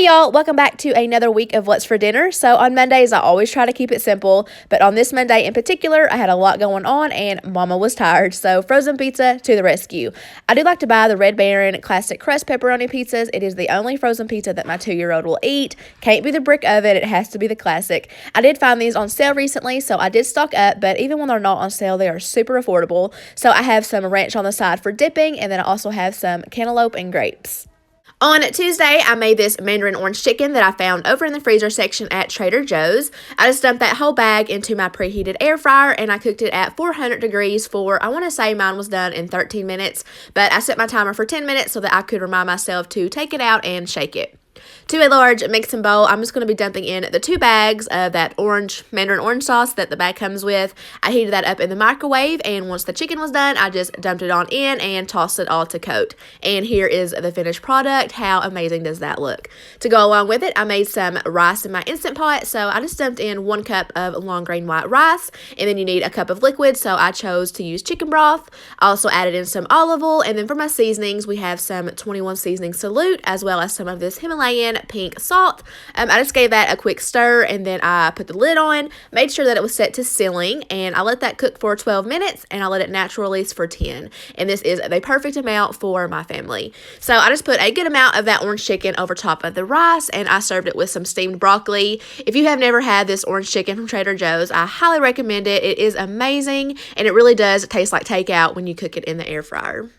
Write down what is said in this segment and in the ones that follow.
Hey y'all, welcome back to another week of What's for Dinner. So on Mondays, I always try to keep it simple, but on this Monday in particular, I had a lot going on and mama was tired, so frozen pizza to the rescue. I do like to buy the Red Baron classic crust pepperoni pizzas. It is the only frozen pizza that my 2-year-old will eat. Can't be the brick oven, it has to be the classic. I did find these on sale recently, so I did stock up, but even when they're not on sale, they are super affordable. So I have some ranch on the side for dipping, and then I also have some cantaloupe and grapes. On Tuesday, I made this mandarin orange chicken that I found over in the freezer section at Trader Joe's. I just dumped that whole bag into my preheated air fryer and I cooked it at 400 degrees for, I want to say mine was done in 13 minutes, but I set my timer for 10 minutes so that I could remind myself to take it out and shake it. To a large mixing bowl, I'm just going to be dumping in the 2 bags of that mandarin orange sauce that the bag comes with. I heated that up in the microwave, and once the chicken was done, I just dumped it on in and tossed it all to coat. And here is the finished product. How amazing does that look? To go along with it, I made some rice in my Instant Pot, so I just dumped in 1 cup of long grain white rice, and then you need a cup of liquid, so I chose to use chicken broth. I also added in some olive oil, and then for my seasonings, we have some 21 Seasoning Salute, as well as some of this Himalayan pink salt. I just gave that a quick stir, and then I put the lid on, made sure that it was set to sealing, and I let that cook for 12 minutes, and I let it natural release for 10. And this is the perfect amount for my family. So I just put a good amount of that orange chicken over top of the rice, and I served it with some steamed broccoli. If you have never had this orange chicken from Trader Joe's, I highly recommend it. It is amazing, and it really does taste like takeout when you cook it in the air fryer.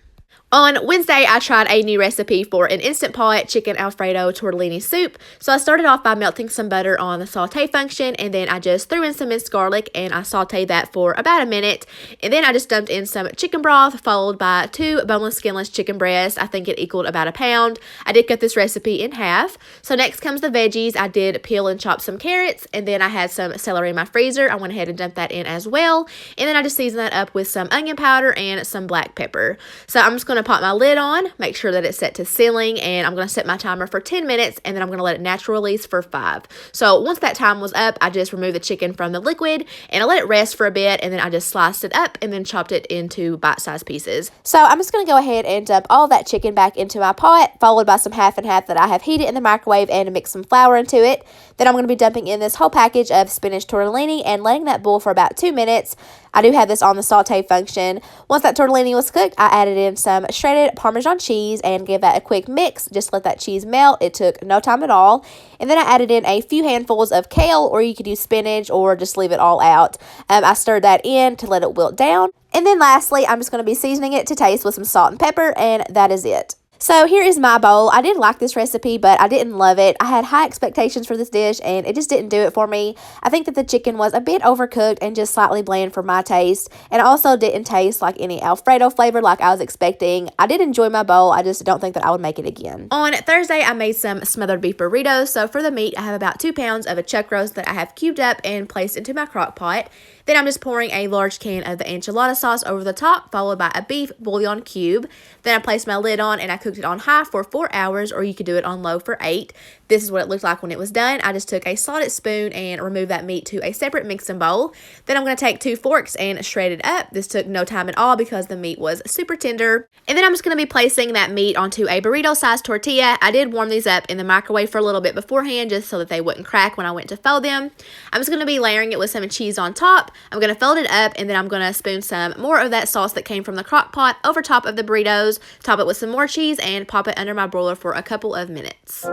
On Wednesday, I tried a new recipe for an Instant Pot chicken Alfredo tortellini soup. So I started off by melting some butter on the saute function, and then I just threw in some minced garlic and I sauteed that for about a minute. And then I just dumped in some chicken broth, followed by 2 boneless, skinless chicken breasts. I think it equaled about a pound. I did cut this recipe in half. So next comes the veggies. I did peel and chop some carrots, and then I had some celery in my freezer. I went ahead and dumped that in as well. And then I just seasoned that up with some onion powder and some black pepper. So I'm just going to pop my lid on, make sure that it's set to sealing, and I'm going to set my timer for 10 minutes, and then I'm going to let it natural release for 5. So once that time was up, I just removed the chicken from the liquid, and I let it rest for a bit, and then I just sliced it up and then chopped it into bite-sized pieces. So I'm just going to go ahead and dump all that chicken back into my pot, followed by some half and half that I have heated in the microwave and mix some flour into it. Then I'm going to be dumping in this whole package of spinach tortellini and letting that boil for about 2 minutes. I do have this on the saute function. Once that tortellini was cooked, I added in some shredded Parmesan cheese and gave that a quick mix. Just let that cheese melt. It took no time at all. And then I added in a few handfuls of kale, or you could use spinach or just leave it all out. I stirred that in to let it wilt down. And then lastly, I'm just going to be seasoning it to taste with some salt and pepper, and that is it. So here is my bowl. I did like this recipe, but I didn't love it. I had high expectations for this dish, and it just didn't do it for me. I think that the chicken was a bit overcooked and just slightly bland for my taste, and it also didn't taste like any Alfredo flavor like I was expecting. I did enjoy my bowl. I just don't think that I would make it again. On Thursday, I made some smothered beef burritos. So for the meat, I have about 2 pounds of a chuck roast that I have cubed up and placed into my crock pot. Then I'm just pouring a large can of the enchilada sauce over the top, followed by a beef bouillon cube. Then I placed my lid on and I cooked it on high for 4 hours, or you could do it on low for 8. This is what it looked like when it was done. I just took a slotted spoon and removed that meat to a separate mixing bowl. Then I'm going to take 2 forks and shred it up. This took no time at all because the meat was super tender. And then I'm just going to be placing that meat onto a burrito-sized tortilla. I did warm these up in the microwave for a little bit beforehand just so that they wouldn't crack when I went to fold them. I'm just going to be layering it with some cheese on top. I'm going to fold it up, and then I'm going to spoon some more of that sauce that came from the crock pot over top of the burritos, top it with some more cheese, and pop it under my broiler for a couple of minutes.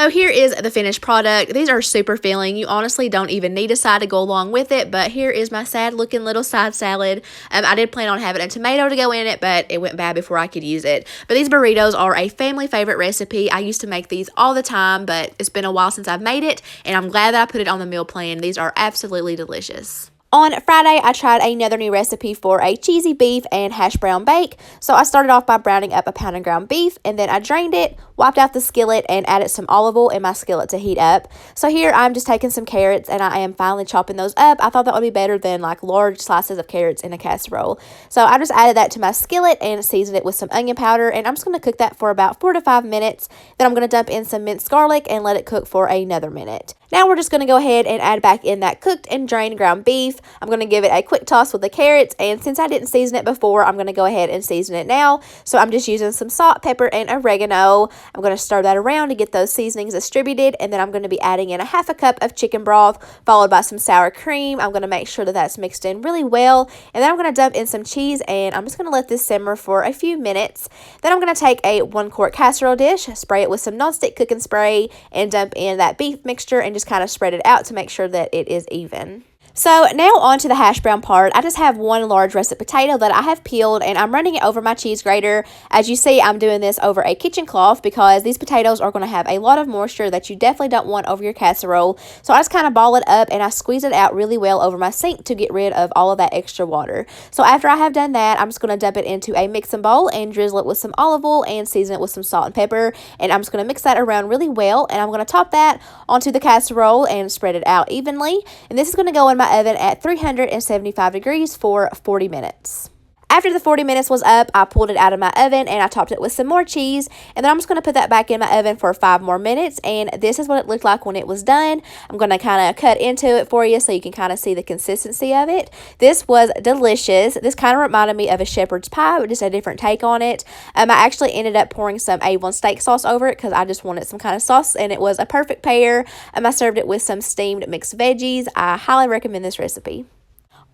So here is the finished product. These are super filling. You honestly don't even need a side to go along with it, but here is my sad looking little side salad. I did plan on having a tomato to go in it, but it went bad before I could use it. But these burritos are a family favorite recipe. I used to make these all the time, but it's been a while since I've made it, and I'm glad that I put it on the meal plan. These are absolutely delicious. On Friday, I tried another new recipe for a cheesy beef and hash brown bake. So I started off by browning up a pound of ground beef, and then I drained it, wiped out the skillet, and added some olive oil in my skillet to heat up. So here I'm just taking some carrots, and I am finally chopping those up. I thought that would be better than like large slices of carrots in a casserole. So I just added that to my skillet and seasoned it with some onion powder, and I'm just going to cook that for about 4 to 5 minutes. Then I'm going to dump in some minced garlic and let it cook for another minute. Now we're just going to go ahead and add back in that cooked and drained ground beef. I'm going to give it a quick toss with the carrots, and since I didn't season it before, I'm going to go ahead and season it now. So I'm just using some salt, pepper, and oregano. I'm going to stir that around to get those seasonings distributed, and then I'm going to be adding in a half a cup of chicken broth, followed by some sour cream. I'm going to make sure that that's mixed in really well, and then I'm going to dump in some cheese, and I'm just going to let this simmer for a few minutes. Then I'm going to take a 1-quart casserole dish, spray it with some nonstick cooking spray, and dump in that beef mixture and just kind of spread it out to make sure that it is even. So now on to the hash brown part. I just have one large russet potato that I have peeled, and I'm running it over my cheese grater. As you see, I'm doing this over a kitchen cloth because these potatoes are going to have a lot of moisture that you definitely don't want over your casserole. So I just kind of ball it up and I squeeze it out really well over my sink to get rid of all of that extra water. So after I have done that, I'm just going to dump it into a mixing bowl and drizzle it with some olive oil and season it with some salt and pepper. And I'm just going to mix that around really well, and I'm going to top that onto the casserole and spread it out evenly. And this is going to go in my oven at 375 degrees for 40 minutes. After the 40 minutes was up, I pulled it out of my oven and I topped it with some more cheese, and then I'm just going to put that back in my oven for 5 more minutes, and this is what it looked like when it was done. I'm going to kind of cut into it for you so you can kind of see the consistency of it. This was delicious. This kind of reminded me of a shepherd's pie, but just a different take on it. I actually ended up pouring some A1 steak sauce over it because I just wanted some kind of sauce, and it was a perfect pair. I served it with some steamed mixed veggies. I highly recommend this recipe.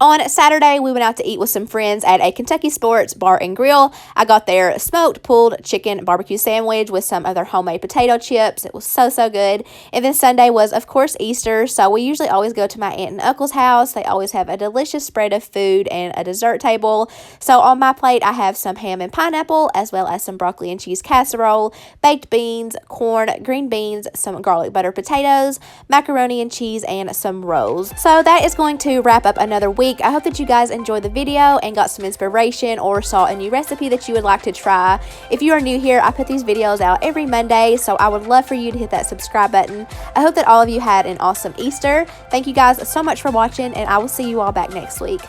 On Saturday, we went out to eat with some friends at a Kentucky Sports Bar and Grill. I got their smoked pulled chicken barbecue sandwich with some other homemade potato chips. It was so good. And then Sunday was, of course, Easter, so we usually always go to my aunt and uncle's house. They always have a delicious spread of food and a dessert table. So on my plate, I have some ham and pineapple, as well as some broccoli and cheese casserole, baked beans, corn, green beans, some garlic butter potatoes, macaroni and cheese, and some rolls. So that is going to wrap up another week. I hope that you guys enjoyed the video and got some inspiration or saw a new recipe that you would like to try. If you are new here, I put these videos out every Monday, so I would love for you to hit that subscribe button. I hope that all of you had an awesome Easter. Thank you guys so much for watching, and I will see you all back next week.